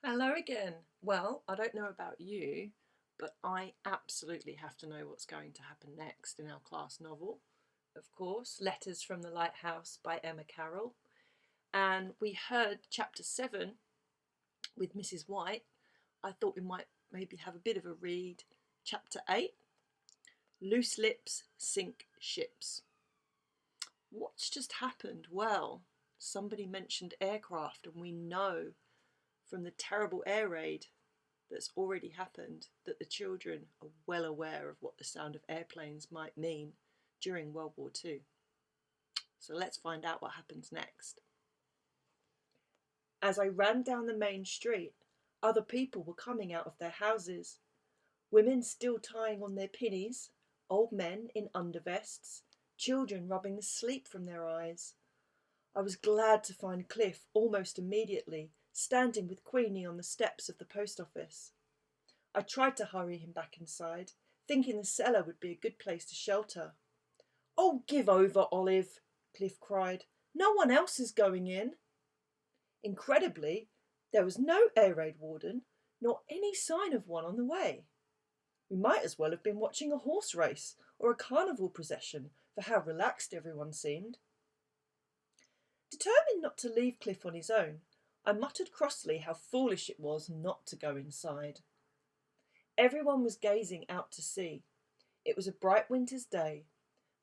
Hello again. Well, I don't know about you, but I absolutely have to know what's going to happen next in our class novel. Of course, Letters from the Lighthouse by Emma Carroll. And we heard chapter 7 with Mrs. White. I thought we might maybe have a bit of a read. Chapter 8, Loose Lips Sink Ships. What's just happened? Well, somebody mentioned aircraft, and we know from the terrible air raid that's already happened that the children are well aware of what the sound of airplanes might mean during World War II. So let's find out what happens next. As I ran down the main street, other people were coming out of their houses. Women still tying on their pinnies, old men in undervests, children rubbing the sleep from their eyes. I was glad to find Cliff almost immediately, standing with Queenie on the steps of the post office. I tried to hurry him back inside, thinking the cellar would be a good place to shelter. "Oh, give over, Olive," Cliff cried. "No one else is going in." Incredibly, there was no air raid warden, nor any sign of one on the way. We might as well have been watching a horse race or a carnival procession for how relaxed everyone seemed. Determined not to leave Cliff on his own, I muttered crossly how foolish it was not to go inside. Everyone was gazing out to sea. It was a bright winter's day,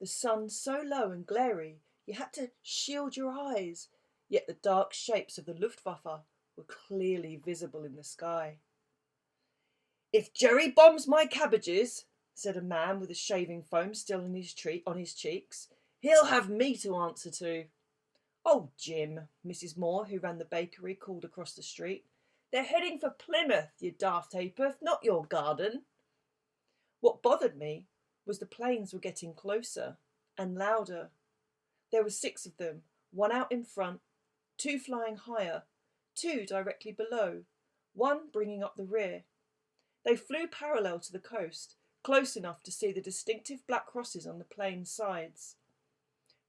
the sun so low and glary you had to shield your eyes, yet the dark shapes of the Luftwaffe were clearly visible in the sky. "If Jerry bombs my cabbages," said a man with a shaving foam still on his cheeks, "he'll have me to answer to." "Oh, Jim," Mrs. Moore, who ran the bakery, called across the street. "They're heading for Plymouth, you daft ha'porth, not your garden." What bothered me was the planes were getting closer and louder. There were 6 of them, one out in front, 2 flying higher, 2 directly below, one bringing up the rear. They flew parallel to the coast, close enough to see the distinctive black crosses on the plane's sides.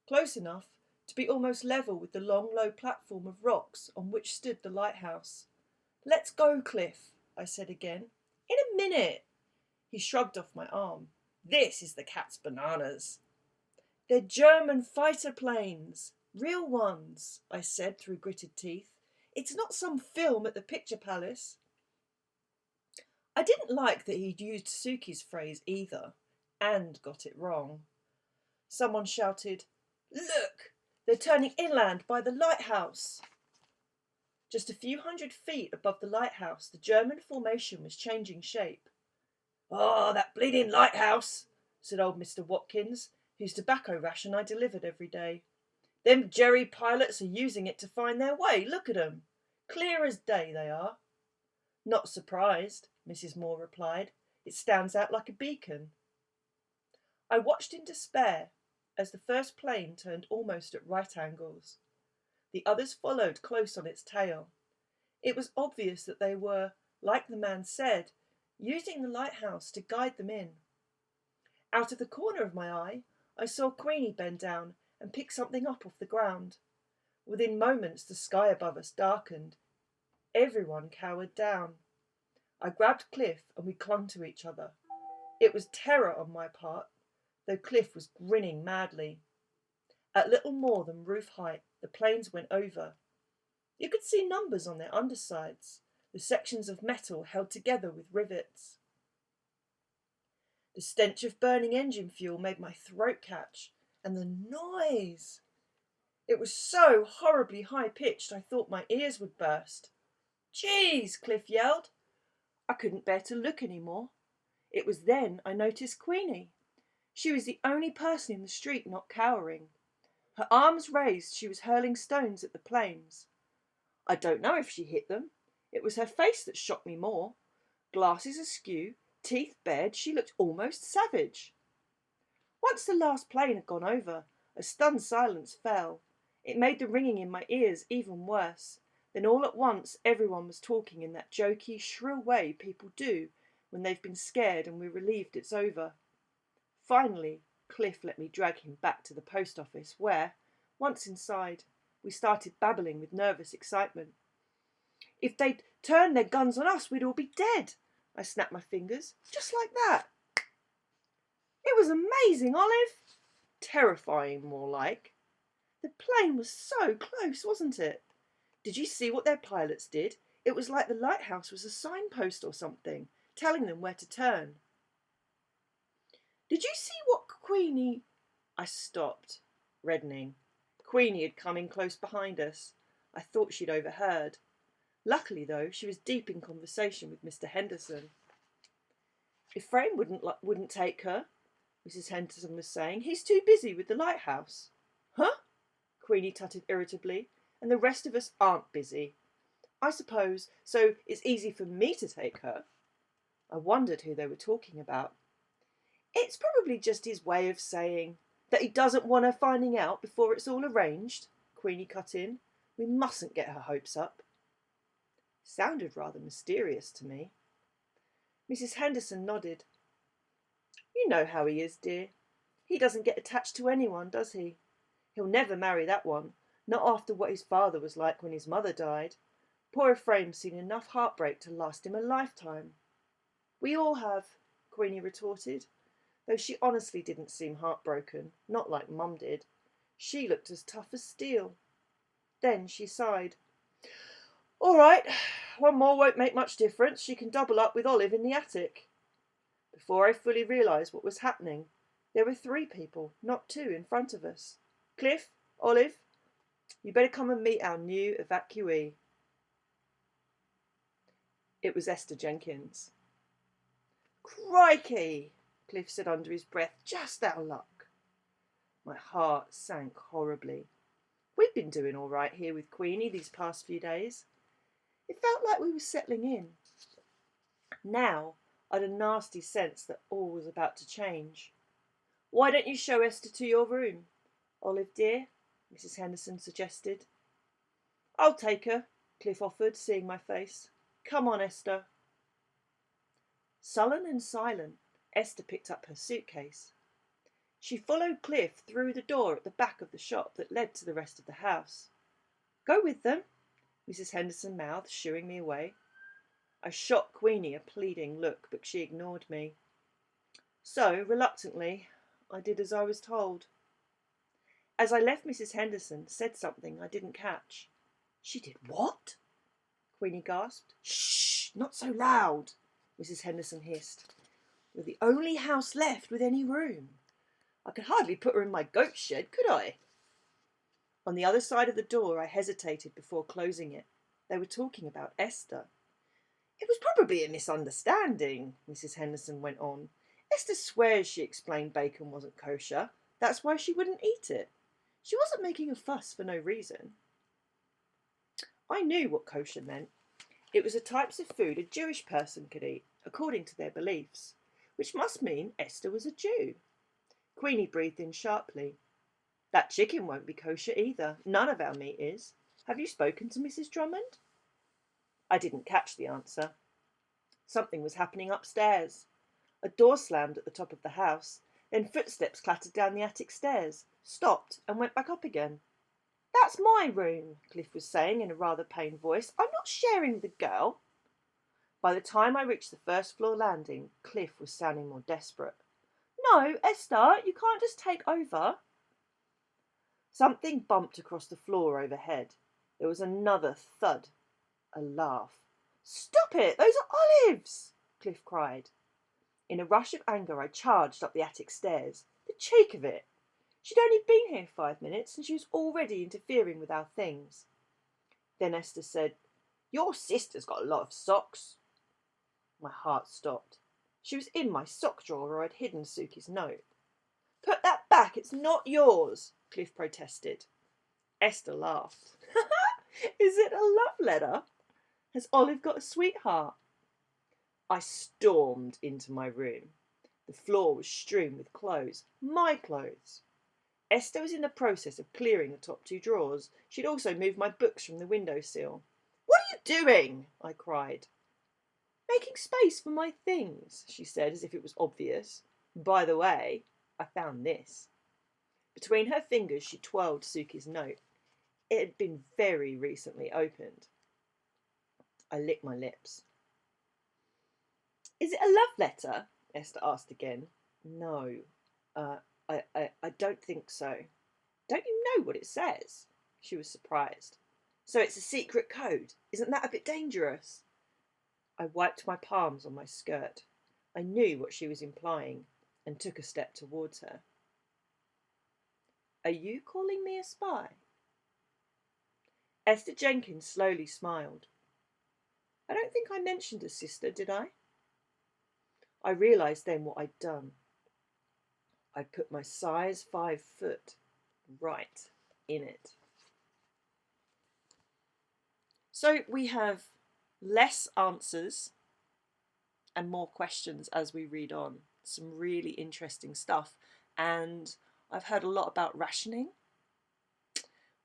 Close enough to be almost level with the long, low platform of rocks on which stood the lighthouse. "Let's go, Cliff," I said again. "In a minute." He shrugged off my arm. "This is the cat's bananas." "They're German fighter planes. Real ones," I said through gritted teeth. "It's not some film at the Picture Palace." I didn't like that he'd used Suki's phrase either, and got it wrong. Someone shouted, "Look! They're turning inland by the lighthouse." Just a few hundred feet above the lighthouse, the German formation was changing shape. "Oh, that bleeding lighthouse," said old Mr. Watkins, whose tobacco ration I delivered every day. "Them Jerry pilots are using it to find their way. Look at 'em. Clear as day they are." "Not surprised," Mrs. Moore replied. "It stands out like a beacon." I watched in despair as the first plane turned almost at right angles. The others followed close on its tail. It was obvious that they were, like the man said, using the lighthouse to guide them in. Out of the corner of my eye, I saw Queenie bend down and pick something up off the ground. Within moments, the sky above us darkened. Everyone cowered down. I grabbed Cliff and we clung to each other. It was terror on my part, though Cliff was grinning madly. At little more than roof height, the planes went over. You could see numbers on their undersides, the sections of metal held together with rivets. The stench of burning engine fuel made my throat catch, and the noise! It was so horribly high-pitched I thought my ears would burst. "Geez!" Cliff yelled. I couldn't bear to look any more. It was then I noticed Queenie. She was the only person in the street not cowering. Her arms raised, she was hurling stones at the planes. I don't know if she hit them. It was her face that shocked me more. Glasses askew, teeth bared, she looked almost savage. Once the last plane had gone over, a stunned silence fell. It made the ringing in my ears even worse. Then all at once everyone was talking in that jokey, shrill way people do when they've been scared and we're relieved it's over. Finally, Cliff let me drag him back to the post office where, once inside, we started babbling with nervous excitement. If they'd turned their guns on us, we'd all be dead. I snapped my fingers, just like that. It was amazing, Olive. Terrifying, more like. The plane was so close, wasn't it? Did you see what their pilots did? It was like the lighthouse was a signpost or something, telling them where to turn. Did you see what Queenie... I stopped, reddening. Queenie had come in close behind us. I thought she'd overheard. Luckily, though, she was deep in conversation with Mr. Henderson. If Frame wouldn't take her, Mrs. Henderson was saying. He's too busy with the lighthouse. Huh? Queenie tutted irritably. And the rest of us aren't busy. I suppose, so it's easy for me to take her. I wondered who they were talking about. It's probably just his way of saying that he doesn't want her finding out before it's all arranged, Queenie cut in. We mustn't get her hopes up. Sounded rather mysterious to me. Mrs. Henderson nodded. You know how he is, dear. He doesn't get attached to anyone, does he? He'll never marry that one, not after what his father was like when his mother died. Poor Ephraim's seen enough heartbreak to last him a lifetime. We all have, Queenie retorted, though she honestly didn't seem heartbroken, not like Mum did. She looked as tough as steel. Then she sighed. All right, one more won't make much difference. She can double up with Olive in the attic. Before I fully realised what was happening, there were 3 people, not 2, in front of us. Cliff, Olive, you better come and meet our new evacuee. It was Esther Jenkins. Crikey, Cliff said under his breath, just our luck. My heart sank horribly. We'd been doing all right here with Queenie these past few days. It felt like we were settling in. Now I'd a nasty sense that all was about to change. Why don't you show Esther to your room, Olive dear? Mrs. Henderson suggested. I'll take her, Cliff offered, seeing my face. Come on, Esther. Sullen and silent, Esther picked up her suitcase. She followed Cliff through the door at the back of the shop that led to the rest of the house. Go with them, Mrs. Henderson mouthed, shooing me away. I shot Queenie a pleading look, but she ignored me. So, reluctantly, I did as I was told. As I left, Mrs. Henderson said something I didn't catch. She did what? Queenie gasped. Shh, not so loud, Mrs. Henderson hissed. We're the only house left with any room. I could hardly put her in my goat shed, could I? On the other side of the door, I hesitated before closing it. They were talking about Esther. It was probably a misunderstanding, Mrs. Henderson went on. Esther swears she explained bacon wasn't kosher. That's why she wouldn't eat it. She wasn't making a fuss for no reason. I knew what kosher meant. It was the types of food a Jewish person could eat, according to their beliefs, which must mean Esther was a Jew. Queenie breathed in sharply. That chicken won't be kosher either. None of our meat is. Have you spoken to Mrs. Drummond? I didn't catch the answer. Something was happening upstairs. A door slammed at the top of the house, then footsteps clattered down the attic stairs, stopped and went back up again. That's my room, Cliff was saying in a rather pained voice. I'm not sharing with a girl. By the time I reached the first floor landing, Cliff was sounding more desperate. No, Esther, you can't just take over. Something bumped across the floor overhead. There was another thud. A laugh. Stop it! Those are olives! Cliff cried. In a rush of anger, I charged up the attic stairs. The cheek of it! She'd only been here 5 minutes, and she was already interfering with our things. Then Esther said, Your sister's got a lot of socks. My heart stopped. She was in my sock drawer where I'd hidden Suki's note. Put that back, it's not yours, Cliff protested. Esther laughed. Is it a love letter? Has Olive got a sweetheart? I stormed into my room. The floor was strewn with clothes, my clothes. Esther was in the process of clearing the top 2 drawers. She'd also moved my books from the windowsill. What are you doing? I cried. Making space for my things, she said, as if it was obvious. By the way, I found this. Between her fingers she twirled Suki's note. It had been very recently opened. I licked my lips. Is it a love letter? Esther asked again. No, I don't think so. Don't you know what it says? She was surprised. So it's a secret code. Isn't that a bit dangerous? I wiped my palms on my skirt. I knew what she was implying and took a step towards her. Are you calling me a spy? Esther Jenkins slowly smiled. I don't think I mentioned a sister, did I? I realised then what I'd done. I'd put my size 5 foot right in it. So we have less answers and more questions as we read on. Some really interesting stuff. And I've heard a lot about rationing,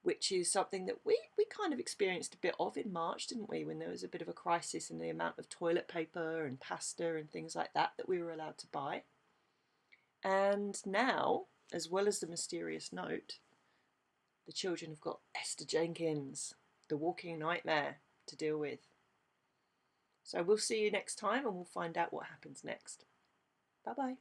which is something that we kind of experienced a bit of in March, didn't we? When there was a bit of a crisis in the amount of toilet paper and pasta and things like that we were allowed to buy. And now, as well as the mysterious note, the children have got Esther Jenkins, the walking nightmare, to deal with. So we'll see you next time and we'll find out what happens next. Bye-bye.